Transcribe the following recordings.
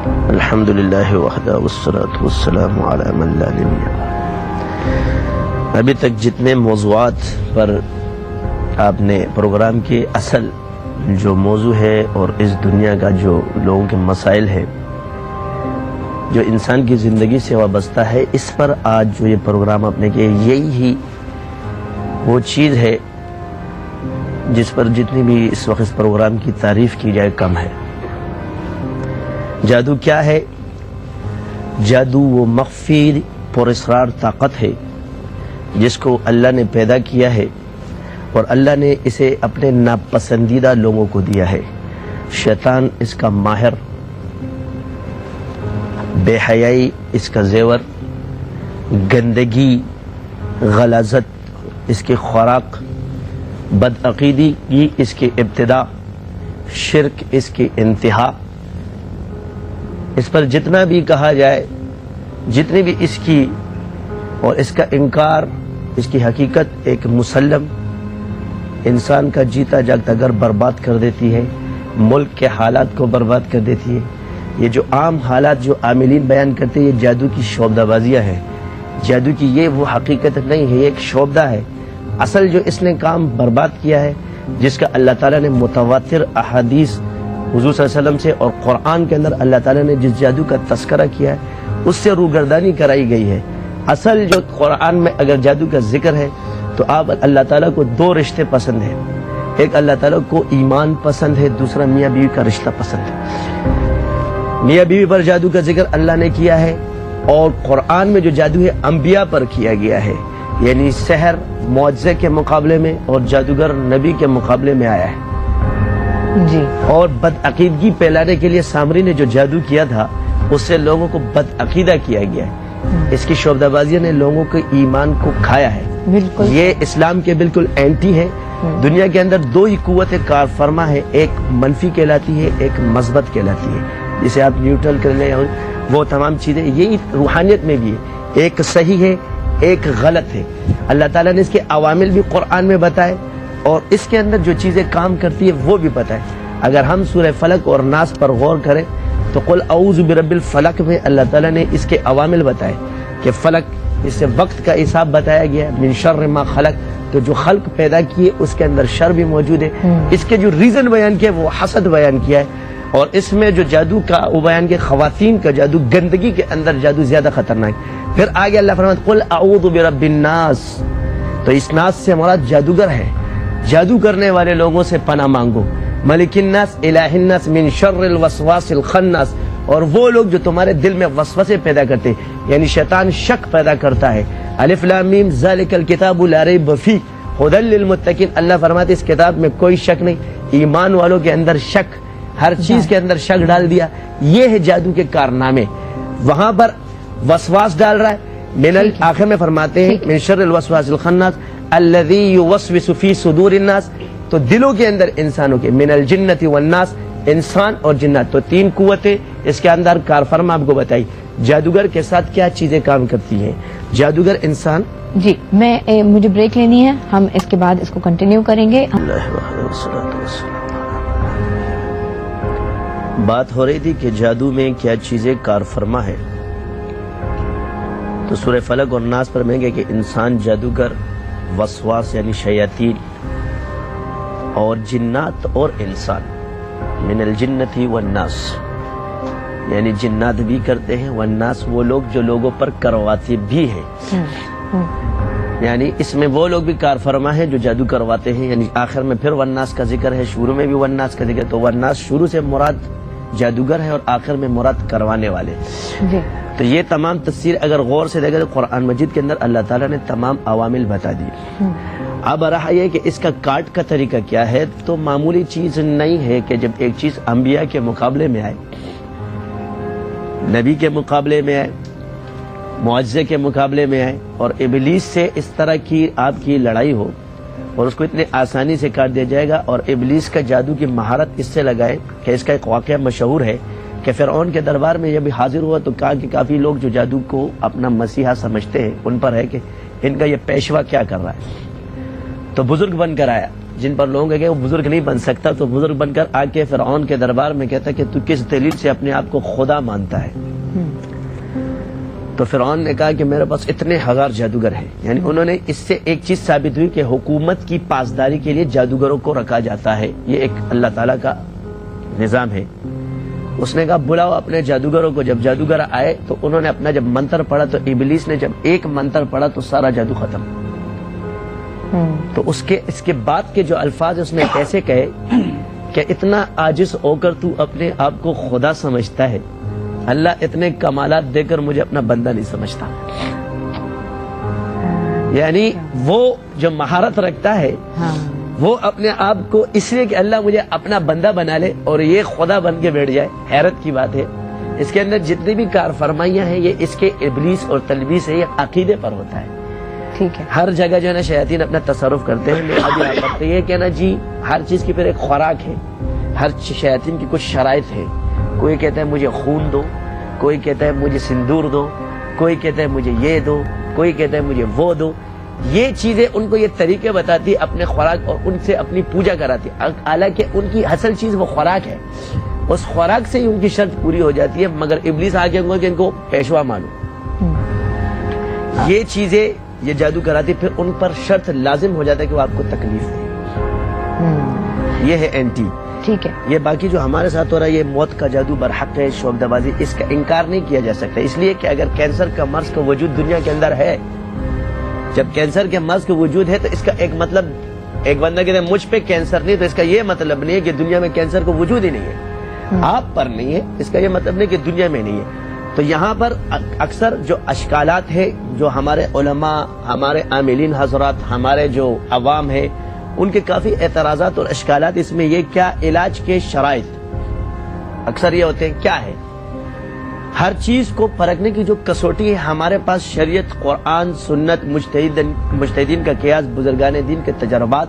الحمدللہ وحدہ والصلاة والسلام علی من لا نبی بعد۔ ابھی تک جتنے موضوعات پر آپ نے پروگرام کے اصل جو موضوع ہے اور اس دنیا کا جو لوگوں کے مسائل ہے جو انسان کی زندگی سے وابستہ ہے، اس پر آج جو یہ پروگرام آپ نے کیا، یہی وہ چیز ہے جس پر جتنی بھی اس وقت اس پروگرام کی تعریف کی جائے کم ہے۔ جادو کیا ہے؟ جادو وہ مخفی پراسرار طاقت ہے جس کو اللہ نے پیدا کیا ہے اور اللہ نے اسے اپنے ناپسندیدہ لوگوں کو دیا ہے۔ شیطان اس کا ماہر، بے حیائی اس کا زیور، گندگی غلاظت اس کی خوراک، بدعقیدی اس کی ابتدا، شرک اس کی انتہا۔ اس پر جتنا بھی کہا جائے، جتنی بھی اس کی اور اس کا انکار، اس کی حقیقت ایک مسلم انسان کا جیتا جاگتا گھر برباد کر دیتی ہے، ملک کے حالات کو برباد کر دیتی ہے۔ یہ جو عام حالات جو عاملین بیان کرتے ہیں، یہ جادو کی شعبدہ بازیاں ہیں۔ جادو کی یہ وہ حقیقت نہیں ہے، یہ ایک شعبدہ ہے۔ اصل جو اس نے کام برباد کیا ہے، جس کا اللہ تعالیٰ نے متواتر احادیث حضور صلی اللہ علیہ وسلم سے اور قرآن کے اندر اللہ تعالیٰ نے جس جادو کا تذکرہ کیا ہے، اس سے روگردانی کرائی گئی ہے۔ اصل جو قرآن میں اگر جادو کا ذکر ہے تو آپ اللہ تعالیٰ کو دو رشتے پسند ہیں، ایک اللہ تعالیٰ کو ایمان پسند ہے، دوسرا میاں بیوی کا رشتہ پسند ہے۔ میاں بیوی پر جادو کا ذکر اللہ نے کیا ہے، اور قرآن میں جو جادو ہے انبیاء پر کیا گیا ہے، یعنی سحر معجزے کے مقابلے میں اور جادوگر نبی کے مقابلے میں آیا ہے جی۔ اور بدعقیدگی پھیلانے کے لیے سامری نے جو جادو کیا تھا، اس سے لوگوں کو بدعقیدہ کیا گیا ہے۔ اس کی شعبدہ بازیوں نے لوگوں کے ایمان کو کھایا ہے۔ بالکل یہ اسلام کے بالکل اینٹی ہے۔ دنیا کے اندر دو ہی قوت کار فرما ہے، ایک منفی کہلاتی ہے، ایک مثبت کہلاتی ہے، جسے آپ نیوٹرل کر لیں، وہ تمام چیزیں یہی روحانیت میں بھی ہے، ایک صحیح ہے ایک غلط ہے۔ اللہ تعالیٰ نے اس کے عوامل بھی قرآن میں بتائے اور اس کے اندر جو چیزیں کام کرتی ہے وہ بھی بتائے۔ اگر ہم سورہ فلق اور ناس پر غور کریں تو قل اعوذ برب الفلق میں اللہ تعالیٰ نے اس کے عوامل بتائے کہ فلق، اس سے وقت کا حساب بتایا گیا، من شر ما خلق، تو جو خلق پیدا کیے اس کے اندر شر بھی موجود ہے۔ اس کے جو ریزن بیان کیا وہ حسد بیان کیا ہے، اور اس میں جو جادو کا وہ بیان کیا خواتین کا جادو، گندگی کے اندر جادو زیادہ خطرناک۔ پھر آگے اللہ فرماتا قل اعوذ برب الناس، تو اس ناس سے مراد جادوگر ہے، جادو کرنے والے لوگوں سے پناہ مانگو۔ ملک الناس الہ الناس من شر الوسواس الخناس، اور وہ لوگ جو تمہارے دل میں وسوسے پیدا کرتے، یعنی شیطان شک پیدا کرتا ہے۔ الف لام میم ذالک الکتاب لا ریب فیہ ھدی للمتقین، اللہ فرماتے اس کتاب میں کوئی شک نہیں، ایمان والوں کے اندر شک، ہر چیز کے اندر شک ڈال دیا۔ یہ ہے جادو کے کارنامے۔ وہاں پر وسواس ڈال رہا ہے، آخر میں فرماتے ہیں من شر الوسواس الخناس الذی یوسوس فی صدور الناس، تو دلوں کے اندر انسانوں کے، من الجنۃ والناس، انسان اور جنات، تو تین قوتیں اس کے اندر کار فرما آپ کو بتائی۔ جادوگر کے ساتھ کیا چیزیں کام کرتی ہیں؟ جادوگر انسان جی، مجھے بریک لینی ہے، ہم اس کے بعد اس کو کنٹینیو کریں گے۔ بات ہو رہی تھی کہ جادو میں کیا چیزیں کار فرما ہے، تو سورہ فلق اور ناس پر میں کہ انسان، جادوگر، وسواس یعنی شیاطین، اور جنات اور انسان، من الجنۃ والناس، یعنی جنات بھی کرتے ہیں، والناس وہ لوگ جو لوگوں پر کرواتے بھی ہیں، یعنی اس میں وہ لوگ بھی کار فرما ہے جو جادو کرواتے ہیں۔ یعنی آخر میں پھر والناس کا ذکر ہے، شروع میں بھی والناس کا ذکر، تو والناس شروع سے مراد جادوگر ہے اور آخر میں مراد کروانے والے۔ تو یہ تمام تفسیر اگر غور سے دیکھیں تو قرآن مجید کے اندر اللہ تعالیٰ نے تمام عوامل بتا دی۔ اب رہا یہ کہ اس کا کاٹ کا طریقہ کیا ہے، تو معمولی چیز نہیں ہے کہ جب ایک چیز انبیاء کے مقابلے میں آئے، نبی کے مقابلے میں آئے، معجزے کے مقابلے میں آئے، اور ابلیس سے اس طرح کی آپ کی لڑائی ہو اور اس کو اتنے آسانی سے کاٹ دیا جائے گا، اور ابلیس کا جادو کی مہارت اس سے لگائے کہ اس کا ایک واقعہ مشہور ہے کہ فرعون کے دربار میں جب حاضر ہوا تو کہا کہ کافی لوگ جو جادو کو اپنا مسیحا سمجھتے ہیں ان پر ہے کہ ان کا یہ پیشوا کیا کر رہا ہے، تو بزرگ بن کر آیا جن پر لوگوں کہ وہ بزرگ نہیں بن سکتا، تو بزرگ بن کر آ کے فرعون کے دربار میں کہتا کہ تو کس دلیل سے اپنے آپ کو خدا مانتا ہے؟ تو فرعون نے کہا کہ میرے پاس اتنے ہزار جادوگر ہیں. یعنی انہوں نے اس سے ایک چیز ثابت ہوئی کہ حکومت کی پاسداری کے لیے جادوگروں کو رکھا جاتا ہے، یہ ایک اللہ تعالیٰ کا نظام ہے. اس نے کہا بلاؤ اپنے جادوگروں کو. جب جادوگر آئے تو انہوں نے اپنا جب منتر پڑھا تو ابلیس نے جب ایک منتر پڑھا تو سارا جادو ختم. تو اس کے بعد کے جو الفاظ اس نے کیسے کہے کہ اتنا عاجز ہو کر تو اپنے آپ کو خدا سمجھتا ہے، اللہ اتنے کمالات دے کر مجھے اپنا بندہ نہیں سمجھتا. یعنی وہ جو مہارت رکھتا ہے وہ اپنے آپ کو اس لیے کہ اللہ مجھے اپنا بندہ بنا لے اور یہ خدا بن کے بیٹھ جائے. حیرت کی بات ہے. اس کے اندر جتنی بھی کار فرمائیاں ہیں یہ اس کے ابلیس اور تلبیس ہے، یہ عقیدے پر ہوتا ہے. ٹھیک ہے. ہر جگہ جو ہے نا شیاطین اپنا تصرف کرتے ہیں. ابھی آپ کرتے یہ کہ نا جی ہر چیز کی پھر ایک خوراک ہے. ہر شیاطین کی کچھ شرائط ہے. کوئی کہتا ہے مجھے خون دو، کوئی کہتا ہے مجھے سندور دو، کوئی کہتا ہے مجھے یہ دو، کوئی کہتا ہے مجھے وہ دو. یہ چیزیں ان کو یہ طریقے بتاتی اپنے خوراک اور ان سے اپنی پوجا کراتی. حالانکہ ان کی اصل چیز وہ خوراک ہے، اس خوراک سے ہی ان کی شرط پوری ہو جاتی ہے. مگر ابلیس آگے کہ ان کو پیشوا مانو. یہ چیزیں یہ جادو کراتی، پھر ان پر شرط لازم ہو جاتا ہے کہ وہ آپ کو تکلیف دے. یہ ہے اینٹی. ٹھیک ہے. یہ باقی جو ہمارے ساتھ ہو رہا ہے یہ موت کا جادو برحق ہے، شوق دبازی، اس کا انکار نہیں کیا جا سکتا. اس لیے کہ اگر کینسر کا مرض کا وجود دنیا کے اندر ہے، جب کینسر کے مرض کا وجود ہے تو اس کا ایک مطلب، ایک بندہ کہتے ہیں مجھ پہ کینسر نہیں، تو اس کا یہ مطلب نہیں ہے کہ دنیا میں کینسر کا وجود ہی نہیں ہے. آپ پر نہیں ہے اس کا یہ مطلب نہیں کہ دنیا میں نہیں ہے. تو یہاں پر اکثر جو اشکالات ہے، جو ہمارے علماء، ہمارے عاملین حضرات، ہمارے جو عوام ہے، ان کے کافی اعتراضات اور اشکالات اس میں یہ کیا علاج کے شرائط اکثر یہ ہوتے ہیں. کیا ہے ہر چیز کو پرکھنے کی جو کسوٹی ہے ہمارے پاس شریعت، قرآن، سنت، مجتہدین کا قیاس، بزرگان دین کے تجربات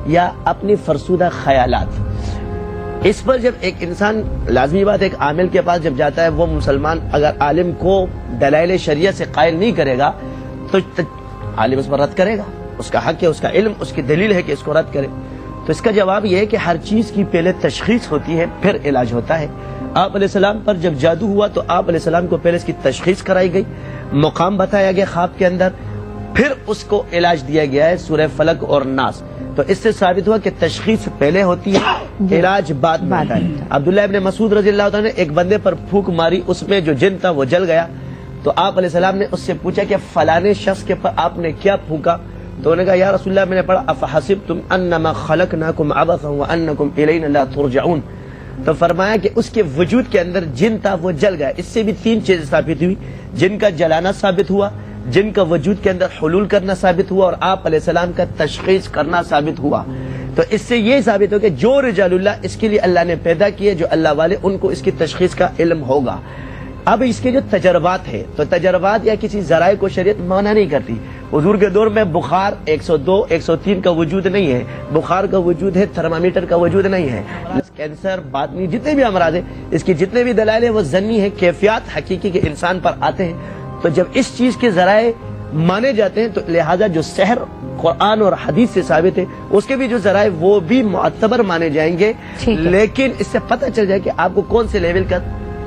یا اپنی فرسودہ خیالات. اس پر جب ایک انسان، لازمی بات ایک عامل کے پاس جب جاتا ہے، وہ مسلمان اگر عالم کو دلائل شریعت سے قائل نہیں کرے گا تو عالم اس پر رد کرے گا. اس کا حق ہے، اس کا علم، اس کی دلیل ہے کہ اس کو رد کرے. تو اس کا جواب یہ ہے کہ ہر چیز کی پہلے تشخیص ہوتی ہے پھر علاج ہوتا ہے. آپ علیہ السلام پر جب جادو ہوا تو آپ علیہ السلام کو پہلے اس کی تشخیص کرائی گئی، مقام بتایا گیا خواب کے اندر، پھر اس کو علاج دیا گیا ہے سورہ فلق اور ناس. تو اس سے ثابت ہوا کہ تشخیص پہلے ہوتی ہے، علاج بعد میں ہوتا ہے. عبداللہ ابن مسعود رضی اللہ عنہ نے ایک بندے پر پھونک ماری، اس میں جو جن تھا وہ جل گیا. تو آپ علیہ السلام نے اس سے پوچھا کہ فلانے شخص کے پر آپ نے کیا پھونکا؟ تو انہوں نے کہا یا رسول اللہ میں نے پڑھا افحسبتم انما خلقناکم عبثا وانکم الینا لا ترجعون. تو فرمایا کہ اس کے وجود کے اندر جن تھا وہ جل گیا. اس سے بھی تین چیزیں ثابت ہوئی، جن کا جلانا ثابت ہوا، جن کا وجود کے اندر حلول کرنا ثابت ہوا، اور آپ علیہ السلام کا تشخیص کرنا ثابت ہوا. تو اس سے یہ ثابت ہو کہ جو رجال اللہ اس کے لیے اللہ نے پیدا کیے، جو اللہ والے، ان کو اس کی تشخیص کا علم ہوگا. اب اس کے جو تجربات ہے تو تجربات یا کسی ذرائع کو شریعت منع نہیں کرتی. حضور کے دور میں بخار 102 103 کا وجود نہیں ہے، بخار کا وجود ہے، تھرمامیٹر کا وجود نہیں ہے. کینسر، باطنی، جتنے بھی امراض ہیں اس کی جتنے بھی دلائل ہیں وہ ظنی ہے، کیفیات حقیقی کے انسان پر آتے ہیں. تو جب اس چیز کے ذرائع مانے جاتے ہیں تو لہذا جو سحر قرآن اور حدیث سے ثابت ہے اس کے بھی جو ذرائع وہ بھی معتبر مانے جائیں گے. لیکن اس سے پتہ چل جائے کہ آپ کو کون سے لیول کا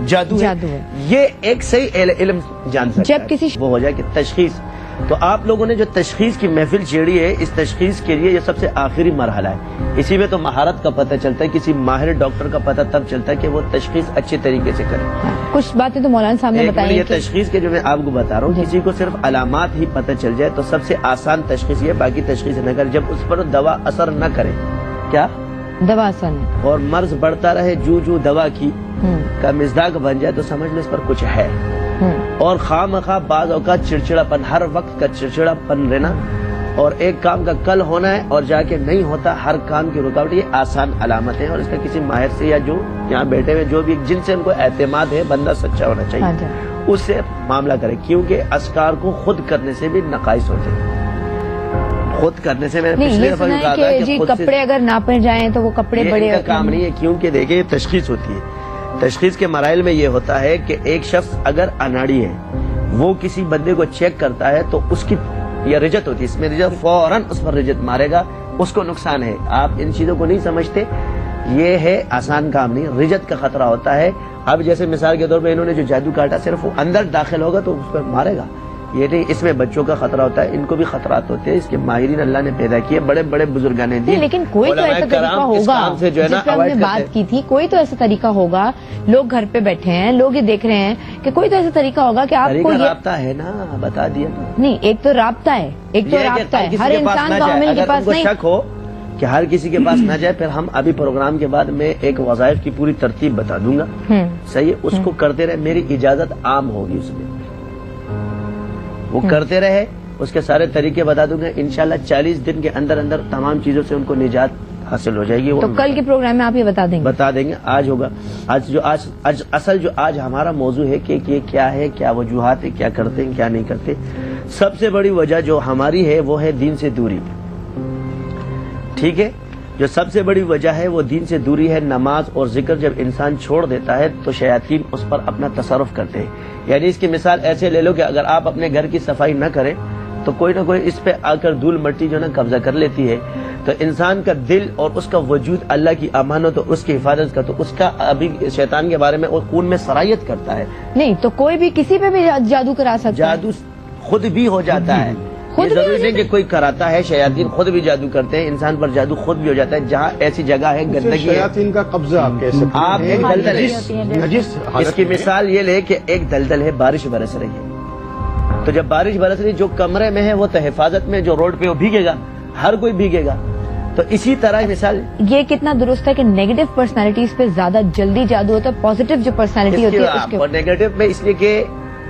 جادو ہے. یہ ایک صحیح علم جان سکتا جب کسی وہ ہو جائے کہ تشخیص. تو آپ لوگوں نے جو تشخیص کی محفل چھیڑی ہے، اس تشخیص کے لیے یہ سب سے آخری مرحلہ ہے. اسی میں تو مہارت کا پتہ چلتا ہے، کسی ماہر ڈاکٹر کا پتہ تب چلتا ہے کہ وہ تشخیص اچھے طریقے سے کرے. کچھ باتیں تو مولانا صاحب نے بتائی. یہ تشخیص کے جو میں آپ کو بتا رہا ہوں، کسی کو صرف علامات ہی پتہ چل جائے تو سب سے آسان تشخیص یہ، باقی تشخیص نہ کرے. جب اس پر دوا اثر نہ کرے، کیا دوا اثر نہیں، اور مرض بڑھتا رہے، جو دوا کی کا مزداق بن جائے تو سمجھ لو اس پر کچھ ہے. اور خواہ بعض اوقات چڑچڑا پن، ہر وقت کا چڑچڑا پن رہنا، اور ایک کام کا کل ہونا ہے اور جا کے نہیں ہوتا، ہر کام کی رکاوٹ، یہ آسان علامت ہے. اور اس کا کسی ماہر سے یا جو یہاں بیٹھے ہوئے جو بھی جن سے ان کو اعتماد ہے، بندہ سچا ہونا چاہیے، اس سے معاملہ کرے. کیونکہ اذکار کو خود کرنے سے بھی نقائص ہوتے ہیں. خود کرنے سے میں نے پچھلے دفعہ بھی کہا تھا کہ کپڑے اگر ناپے جائیں تو وہ کپڑے بڑے کا کام نہیں ہے. کیونکہ دیکھیں یہ تشخیص ہوتی ہے. تشخیص کے مراحل میں یہ ہوتا ہے کہ ایک شخص اگر اناڑی ہے، وہ کسی بندے کو چیک کرتا ہے تو اس کی یہ رجت ہوتی ہے، اس میں رجت فوراً اس پر رجت مارے گا اس کو نقصان ہے. آپ ان چیزوں کو نہیں سمجھتے. یہ ہے آسان کام نہیں, رجت کا خطرہ ہوتا ہے. اب جیسے مثال کے طور پہ انہوں نے جو جادو کاٹا, صرف وہ اندر داخل ہوگا تو اس پر مارے گا, یہ نہیں. اس میں بچوں کا خطرہ ہوتا ہے, ان کو بھی خطرات ہوتے ہیں. اس کے ماہرین اللہ نے پیدا کیے, بڑے بڑے بزرگان نے دی. لیکن کوئی تو ایسا طریقہ ہوگا جس پہ ہم نے بات کی تھی, کوئی تو ایسا طریقہ ہوگا. لوگ گھر پہ بیٹھے ہیں, لوگ یہ دیکھ رہے ہیں کہ کوئی تو ایسا طریقہ ہوگا کہ آپ کو رابطہ ہے نا, بتا دیا نہیں. ایک تو رابطہ ہے, ایک تو رابطہ ہے, ہر انسان کا عامل کے پاس نہیں. شک ہو کہ ہر کسی کے پاس نہ جائے, پھر ہم ابھی پروگرام کے بعد میں ایک وظائف کی پوری ترتیب بتا دوں گا, صحیح ہے. اس کو کرتے رہے, میری اجازت عام ہوگی اس میں, وہ کرتے رہے, اس کے سارے طریقے بتا دوں گا. انشاءاللہ 40 دن کے اندر اندر تمام چیزوں سے ان کو نجات حاصل ہو جائے گی. تو کل کے پروگرام میں آپ یہ بتا دیں گے. آج ہوگا. آج ہمارا موضوع ہے کہ یہ کیا ہے, کیا وجوہات ہے, کیا کرتے ہیں, کیا نہیں کرتے. سب سے بڑی وجہ جو ہماری ہے وہ ہے دین سے دوری. ٹھیک ہے, جو سب سے بڑی وجہ ہے وہ دین سے دوری ہے. نماز اور ذکر جب انسان چھوڑ دیتا ہے تو شیاطین اس پر اپنا تصرف کرتے ہیں. یعنی اس کی مثال ایسے لے لو کہ اگر آپ اپنے گھر کی صفائی نہ کریں تو کوئی نہ کوئی اس پہ آ کر دھول مٹی جو نا قبضہ کر لیتی ہے. تو انسان کا دل اور اس کا وجود اللہ کی امانت اور اس کی حفاظت کا, تو اس کا ابھی شیطان کے بارے میں اور خون میں سرایت کرتا ہے. نہیں تو کوئی بھی کسی پہ بھی جادو کرا سکتا ہے. جادو خود بھی ہو جاتا ہے, یہ ضروری نہیں کہ کوئی کراتا ہے. شیاطین خود بھی جادو کرتے ہیں, انسان پر جادو خود بھی ہو جاتا ہے. جہاں ایسی جگہ ہے گندگی, شیاطین کا قبضہ آپ کہہ سکتے ہیں. آپ ایک دلدل ہے, اس کی مثال یہ لے کہ ایک دلدل ہے, بارش برس رہی ہے, تو جب بارش برس رہی, جو کمرے میں ہے وہ تو حفاظت میں, جو روڈ پہ وہ بھیگے گا, ہر کوئی بھیگے گا. تو اسی طرح مثال یہ کتنا درست ہے کہ نیگیٹو پرسنالٹیز پہ زیادہ جلدی جادو ہوتا ہے, پازیٹو جو پرسنالٹی ہوتی ہے اس کے نیگیٹو میں, اس لیے کہ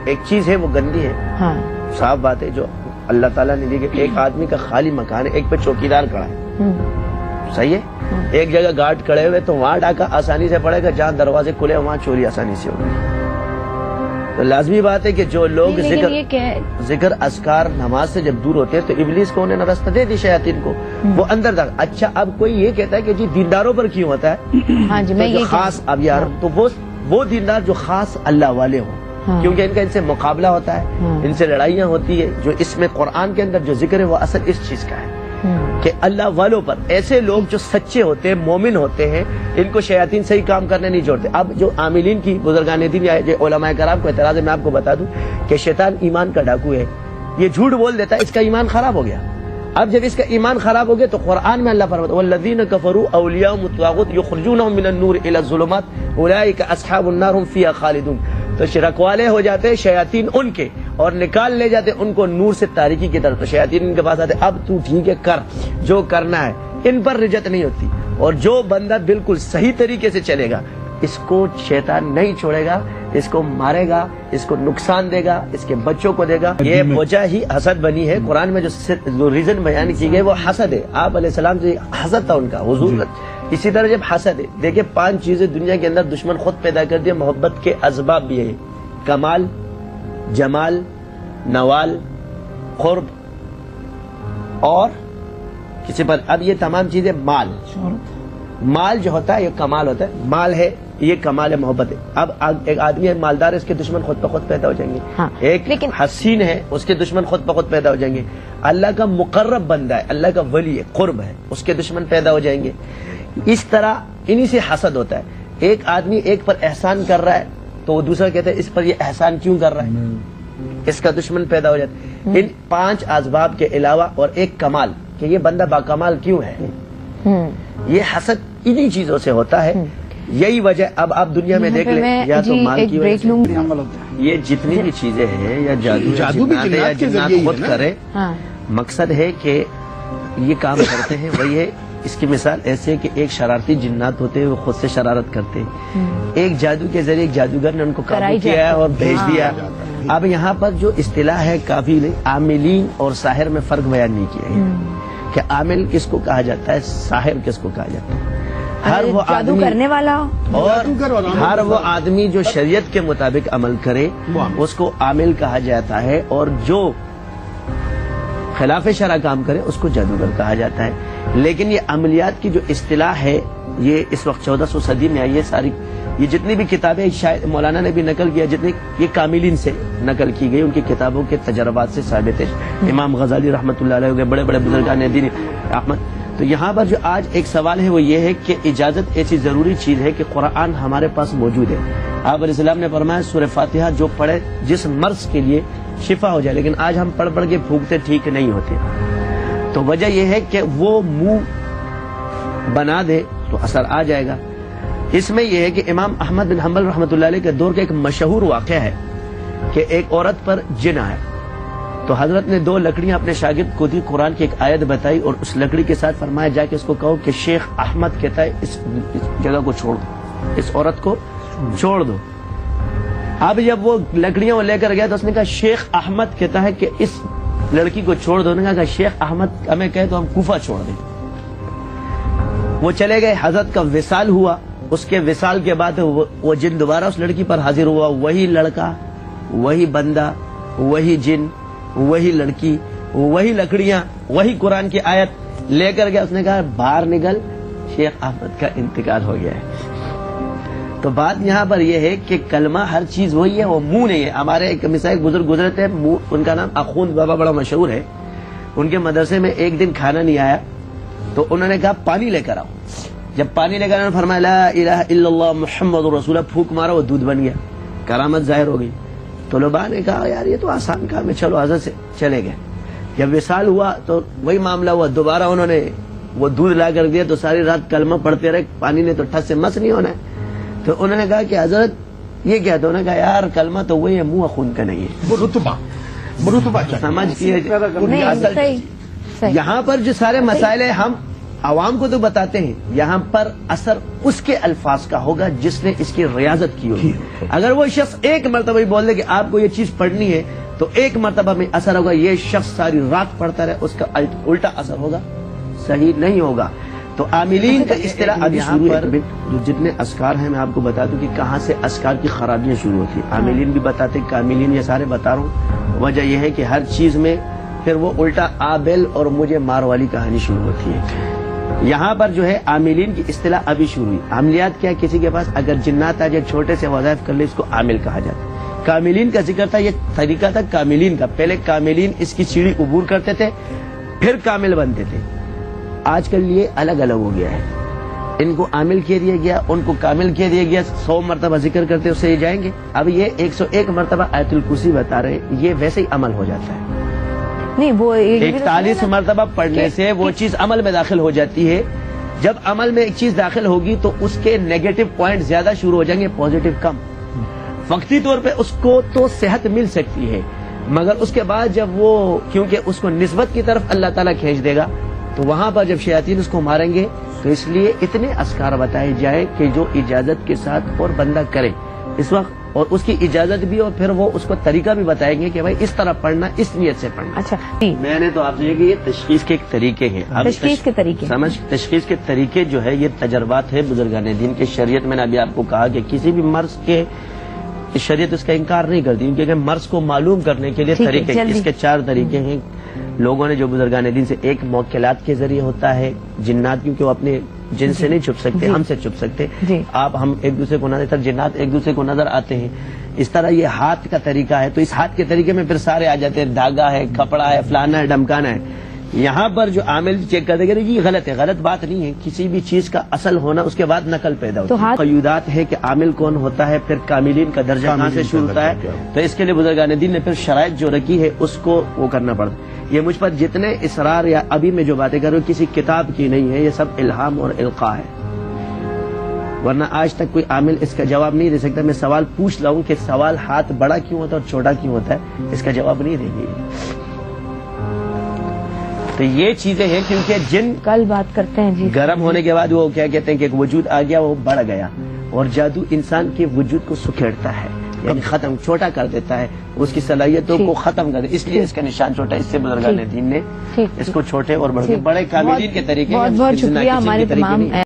ایک چیز ہے وہ گندی ہے. ہاں صاف بات ہے, جو اللہ تعالیٰ نے دی کہ ایک آدمی کا خالی مکان ہے, ایک پہ چوکیدار کھڑا ہے, صحیح ہے. ایک جگہ گارڈ کھڑے ہوئے تو وہاں ڈاکہ آسانی سے پڑے گا, جہاں دروازے کھلے وہاں چوری آسانی سے ہوگی. تو لازمی بات ہے کہ جو لوگ ذکر اذکار نماز سے جب دور ہوتے ہیں تو ابلیس کو انہوں نے راستہ دے دی شیاطین کو, وہ اندر داخل. اچھا اب کوئی یہ کہتا ہے کہ جی دینداروں پر کیوں ہوتا ہے؟ ہاں جی, میں یہ خاص اب یار تو وہ دیندار جو خاص اللہ والے ہوں, کیونکہ ان کا ان سے مقابلہ ہوتا ہے, ان سے لڑائیاں ہوتی ہے. جو اس میں قرآن کے اندر جو ذکر ہے وہ اصل اس چیز کا ہے کہ اللہ والوں پر, ایسے لوگ جو سچے ہوتے ہیں, مومن ہوتے ہیں, ان کو شیاطین صحیح کام کرنے نہیں چھوڑتے. اب جو عاملین کی بزرگان دین یا علماء کرام کو اعتراض ہے, میں آپ کو بتا دوں کہ شیطان ایمان کا ڈاکو ہے, یہ جھوٹ بول دیتا ہے, اس کا ایمان خراب ہو گیا. اب جب اس کا ایمان خراب ہو گیا تو قرآن میں اللہ فرماتا ہے والذین کفروا اولیاءهم الطاغوت یخرجونهم من النور الى الظلمات اولئک اصحاب النار هم فیہا خالدون. تو رکھوالے ہو جاتے ہیں شیاطین ان کے, اور نکال لے جاتے ان کو نور سے تاریکی کی طرف. تو شیاطین ان کے پاس آتے, اب تو ٹھیک ہے کر جو کرنا ہے. ان پر رجت نہیں ہوتی, اور جو بندہ بالکل صحیح طریقے سے چلے گا اس کو شیطان نہیں چھوڑے گا, اس کو مارے گا, اس کو نقصان دے گا, اس کے بچوں کو دے گا. یہ وجہ ہی حسد بنی ہے. قرآن میں جو ریزن بیان کی گئی وہ حسد ہے. آپ علیہ السلام سے حسد تھا ان کا, حضور. اسی طرح جب حسد ہے, دیکھیں 5 چیزیں دنیا کے اندر دشمن خود پیدا کر دی. محبت کے اسباب بھی ہے, کمال, جمال, نوال, قرب اور کسی پر. اب یہ تمام چیزیں مال جو ہوتا ہے یہ کمال ہوتا ہے, مال ہے یہ کمال ہے, محبت ہے. اب ایک آدمی ہے مالدار, اس کے دشمن خود بخود پیدا ہو جائیں گے. ایک حسین ہے, اس کے دشمن خود بخود پیدا ہو جائیں گے. اللہ کا مقرب بندہ ہے, اللہ کا ولی ہے, قرب ہے, اس کے دشمن پیدا ہو جائیں گے. اس طرح انہی سے حسد ہوتا ہے. ایک آدمی ایک پر احسان کر رہا ہے تو وہ دوسرا کہتا ہے اس پر یہ احسان کیوں کر رہا ہے, اس کا دشمن پیدا ہو جاتا ہے. ان 5 اسباب کے علاوہ اور ایک کمال کہ یہ بندہ باکمال کیوں ہے, یہ حسد انہی چیزوں سے ہوتا ہے. یہی وجہ اب آپ دنیا میں دیکھ لیں, یا تو مال کی وجہ سے یہ جتنی بھی چیزیں ہیں, یا جادو یا جنات خود کرے, مقصد ہے کہ یہ کام کرتے ہیں وہی ہے. اس کی مثال ایسے ہے کہ ایک شرارتی جنات ہوتے ہیں, وہ خود سے شرارت کرتے ہیں. ایک جادو کے ذریعے ایک جادوگر نے ان کو قابو کیا اور بھیج دیا. اب یہاں پر جو اصطلاح ہے کافی عاملین اور ساحر میں فرق بیان نہیں کیا ہے کہ عامل کس کو کہا جاتا ہے, ساحر کس کو کہا جاتا ہے. ہر وہ جادو کرنے والا اور ہر وہ آدمی جو شریعت کے مطابق عمل کرے اس کو عامل کہا جاتا ہے, اور جو خلاف شرع کام کرے اس کو جادوگر کہا جاتا ہے. لیکن یہ عملیات کی جو اصطلاح ہے یہ اس وقت 1400 صدی میں آئی ہے. ساری یہ جتنی بھی کتابیں شاید مولانا نے بھی نقل کیا, جتنی یہ کاملین سے نقل کی گئی, ان کی کتابوں کے تجربات سے ثابت ہے. امام غزالی رحمۃ اللہ علیہ, بڑے بڑے بزرگان دین احمد. تو یہاں پر جو آج ایک سوال ہے وہ یہ ہے کہ اجازت ایسی ضروری چیز ہے کہ قرآن ہمارے پاس موجود ہے. آپ علیہ السلام نے فرمایا سورہ فاتحہ جو پڑھے جس مرض کے لیے شفا ہو جائے، لیکن آج ہم پڑھ کے پھونکتے ٹھیک نہیں ہوتے. تو وجہ یہ ہے کہ وہ منہ بنا دے تو اثر آ جائے گا. اس میں یہ ہے کہ امام احمد بن حنبل رحمۃ اللہ علیہ کے دور کا ایک مشہور واقعہ ہے کہ ایک عورت پر جن آیا، تو حضرت نے 2 لکڑیاں اپنے شاگرد کو دی، قرآن کی ایک آیت بتائی اور اس لکڑی کے ساتھ فرمایا جا کے اس کو کہو کہ شیخ احمد کہتا ہے اس جگہ کو چھوڑ دو، اس عورت کو چھوڑ دو. اب جب وہ لکڑیاں وہ لے کر گیا تو اس نے کہا شیخ احمد کہتا ہے کہ اس لڑکی کو چھوڑ دو. نے کہا کہ شیخ احمد ہمیں کہے تو ہم کوفہ چھوڑ دیں. وہ چلے گئے، حضرت کا وصال ہوا. اس کے وصال کے بعد وہ جن دوبارہ اس لڑکی پر حاضر ہوا، وہی لڑکا، وہی بندہ، وہی جن، وہی لڑکی، وہی لکڑیاں، وہی قرآن کی آیت لے کر گیا. اس نے کہا باہر نکل، شیخ احمد کا انتقال ہو گیا ہے. تو بات یہاں پر یہ ہے کہ کلمہ ہر چیز وہی ہے، وہ منہ نہیں ہے. ہمارے ایک مثال ایک بزرگ گزرے تھے، ان کا نام اخوند بابا بڑا مشہور ہے. ان کے مدرسے میں ایک دن کھانا نہیں آیا تو انہوں نے کہا پانی لے کر آؤ. جب پانی لے کر انہوں نے فرمایا لا الہ الا اللہ محمد رسول اللہ، پھونک مارا، وہ دودھ بن گیا، کرامت ظاہر ہو گئی. طلباء نے کہا یار یہ تو آسان کام ہے، چلو حضرت سے چلے گئے. جب وصال ہوا تو وہی معاملہ ہوا، دوبارہ انہوں نے وہ دودھ لا کر دیا تو ساری رات کلمہ پڑھتے رہے، پانی نے تو ٹھس سے مس نہیں ہونا ہے. تو انہوں نے کہا کہ حضرت یہ کیا؟ تو انہوں نے کہا یار کلمہ تو وہی ہے، منہ خون کا نہیں ہے. رتبہ سمجھ کیے. یہاں پر جو سارے مسائل ہیں ہم عوام کو تو بتاتے ہیں، یہاں پر اثر اس کے الفاظ کا ہوگا جس نے اس کی ریاضت کی ہوگی. اگر وہ شخص ایک مرتبہ ہی بول دے کہ آپ کو یہ چیز پڑھنی ہے تو ایک مرتبہ میں اثر ہوگا. یہ شخص ساری رات پڑھتا رہے، اس کا الٹا اثر ہوگا، صحیح نہیں ہوگا. تو عاملین کا اصطلاح اب یہاں پر جو جتنے اذکار ہیں میں آپ کو بتا دوں کہ کہاں سے اذکار کی خرابیاں شروع ہوتی ہیں. عاملین بھی بتاتے، کاملین، یہ سارے بتا رہا ہوں. وجہ یہ ہے کہ ہر چیز میں پھر وہ الٹا آبل اور مجھے مار والی کہانی شروع ہوتی ہے. یہاں پر جو ہے عاملین کی اصطلاح ابھی شروع ہوئی. عاملیات کیا؟ کسی کے پاس اگر جنات آ جائے چھوٹے سے وظائف کر لے اس کو عامل کہا جاتا ہے. کاملین کا ذکر تھا، یہ طریقہ تھا کاملین کا. پہلے کاملین اس کی سیڑھی عبور کرتے تھے پھر کامل بنتے تھے. آج کل یہ الگ الگ ہو گیا ہے. ان کو عامل کہہ دیا گیا، ان کو کامل کہہ دیا گیا. 100 مرتبہ ذکر کرتے اس سے یہ جائیں گے. اب یہ 101 مرتبہ آیت الکرسی بتا رہے ہیں، یہ ویسے ہی عمل ہو جاتا ہے. نہیں وہ 41 مرتبہ پڑھنے سے وہ چیز عمل میں داخل ہو جاتی ہے. جب عمل میں ایک چیز داخل ہوگی تو اس کے نیگیٹو پوائنٹ زیادہ شروع ہو جائیں گے، پازیٹو کم. وقتی طور پہ اس کو تو صحت مل سکتی ہے، مگر اس کے بعد جب وہ کیونکہ اس کو نسبت کی طرف اللہ تعالیٰ کھینچ دے گا تو وہاں پر جب شیاطین اس کو ماریں گے تو اس لیے اتنے اذکار بتائے جائے کہ جو اجازت کے ساتھ اور بندہ کرے اس وقت، اور اس کی اجازت بھی، اور پھر وہ اس کو طریقہ بھی بتائیں گے کہ بھائی اس طرح پڑھنا، اس نیت سے پڑھنا. اچھا میں نے تو آپ سے یہ کہ یہ تشخیص کے ایک طریقے ہیں. تشخیص کے طریقے تشخیص کے طریقے جو ہے یہ تجربات ہے بزرگان دین کے. شریعت میں نے ابھی آپ کو کہا کہ کسی بھی مرض کے شریعت اس کا انکار نہیں کرتی، کیونکہ مرض کو معلوم کرنے کے لیے طریقے، اس کے 4 طریقے ہیں. لوگوں نے جو بزرگان دین سے، ایک موکلات کے ذریعے ہوتا ہے، جنات، کیونکہ وہ اپنے جن سے نہیں چھپ سکتے، ہم سے چھپ سکتے. آپ ہم ایک دوسرے کو نظر، جنات ایک دوسرے کو نظر آتے ہیں. اس طرح یہ ہاتھ کا طریقہ ہے، تو اس ہاتھ کے طریقے میں پھر سارے آ جاتے ہیں، دھاگا ہے، کپڑا ہے، فلانا ہے، ڈمکانا ہے. یہاں پر جو عامل چیک کر دے گا یہ غلط ہے. غلط بات نہیں ہے، کسی بھی چیز کا اصل ہونا اس کے بعد نقل پیدا ہوتا ہے. قیودات ہے کہ عامل کون ہوتا ہے، پھر کاملین کا درجہ کہاں سے شروع ہوتا ہے. تو اس کے لیے بزرگان دین نے پھر شرائط جو رکھی ہے اس کو وہ کرنا پڑتا ہے. یہ مجھ پر جتنے اصرار یا ابھی میں جو باتیں کر رہا ہوں کسی کتاب کی نہیں ہے، یہ سب الہام اور القاء ہے. ورنہ آج تک کوئی عامل اس کا جواب نہیں دے سکتا. میں سوال پوچھ لاؤں کہ سوال ہاتھ بڑا کیوں ہوتا ہے اور چھوٹا کیوں ہوتا ہے، اس کا جواب نہیں دیں گے. تو یہ چیزیں ہیں کیونکہ جن کل بات کرتے ہیں جی گرم ہونے کے بعد وہ کیا کہتے ہیں کہ ایک وجود آ گیا، وہ بڑھ گیا، اور جادو انسان کے وجود کو سکھیڑتا ہے، یعنی ختم، چھوٹا کر دیتا ہے، اس کی صلاحیتوں کو ختم کر دیتا ہے. اس لیے اس کا نشان چھوٹا. اس سے بزرگان دین نے اس کو چھوٹے اور بڑے کاملین کے طریقے. بہت بہت شکریہ. ہمارے تمام